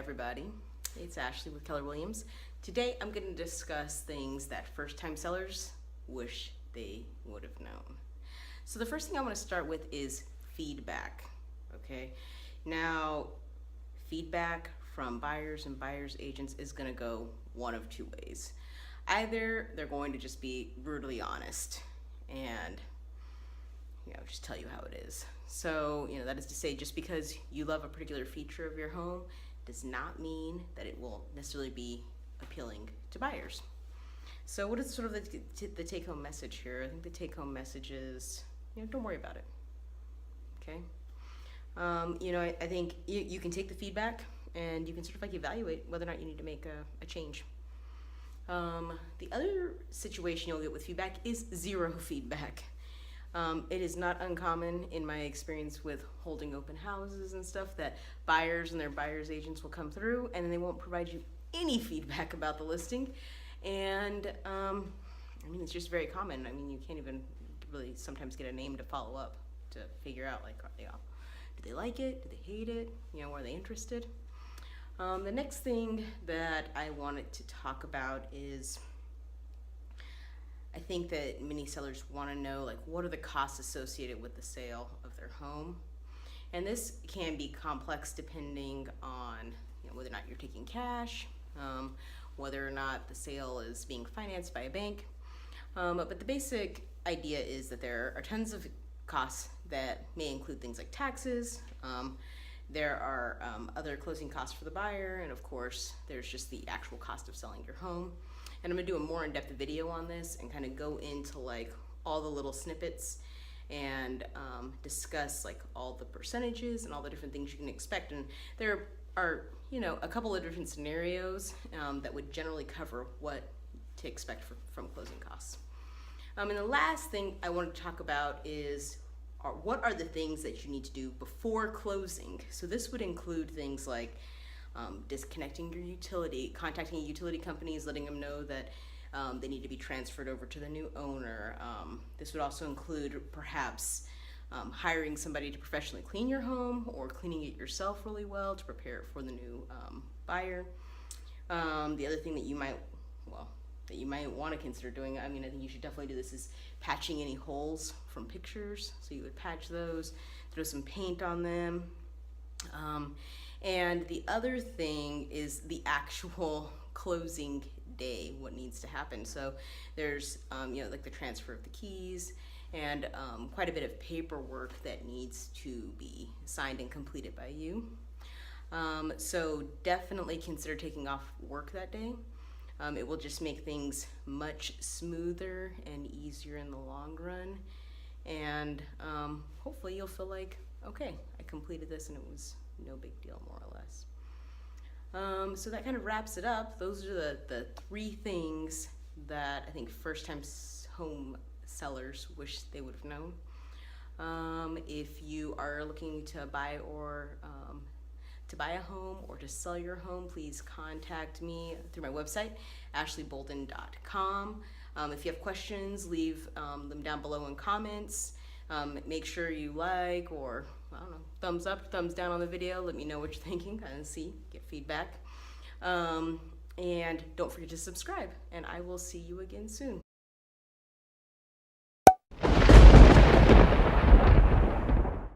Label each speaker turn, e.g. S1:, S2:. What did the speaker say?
S1: everybody, it's Ashley with Keller Williams. Today I'm going to discuss things that first-time sellers wish they would have known. So the first thing I want to start with is feedback. Okay, now feedback from buyers and buyers agents is going to go one of two ways. Either they're going to just be brutally honest and just tell you how it is. So, that is to say, just because you love a particular feature of your home does not mean that it will necessarily be appealing to buyers. So what is sort of the take-home message here? I think the take-home message is, don't worry about it, okay? I think you can take the feedback and you can sort of evaluate whether or not you need to make a change. The other situation you'll get with feedback is zero feedback. It is not uncommon in my experience with holding open houses and stuff that buyers and their buyers agents will come through and then they won't provide you any feedback about the listing. And it's just very common. You can't even really sometimes get a name to follow up to figure out do they like it? Do they hate it? Are they interested? The next thing that I wanted to talk about is I think that many sellers want to know what are the costs associated with the sale of their home, and this can be complex depending on whether or not you're taking cash, whether or not the sale is being financed by a bank. But the basic idea is that there are tons of costs that may include things like taxes. There are other closing costs for the buyer, and of course there's just the actual cost of selling your home. And I'm gonna do a more in-depth video on this and kind of go into all the little snippets and discuss all the percentages and all the different things you can expect. And there are a couple of different scenarios that would generally cover what to expect from closing costs. And the last thing I want to talk about is what are the things that you need to do before closing. So this would include things like disconnecting your utility, contacting utility companies, letting them know that they need to be transferred over to the new owner. This would also include perhaps hiring somebody to professionally clean your home or cleaning it yourself really well to prepare it for the new buyer. The other thing that you might want to consider doing, I think you should definitely do this, is patching any holes from pictures. So you would patch those, throw some paint on them. And the other thing is the actual closing day, what needs to happen. So there's, the transfer of the keys and quite a bit of paperwork that needs to be signed and completed by you. So definitely consider taking off work that day. It will just make things much smoother and easier in the long run. And hopefully you'll feel like, okay, I completed this and it was no big deal, more or less. So that kind of wraps it up. Those are the three things that I think first-time home sellers wish they would have known. If you are looking to buy a home or to sell your home, please contact me through my website, ashleybolden.com. If you have questions, leave them down below in comments. Make sure you or thumbs up, thumbs down on the video. Let me know what you're thinking, get feedback. And don't forget to subscribe, and I will see you again soon.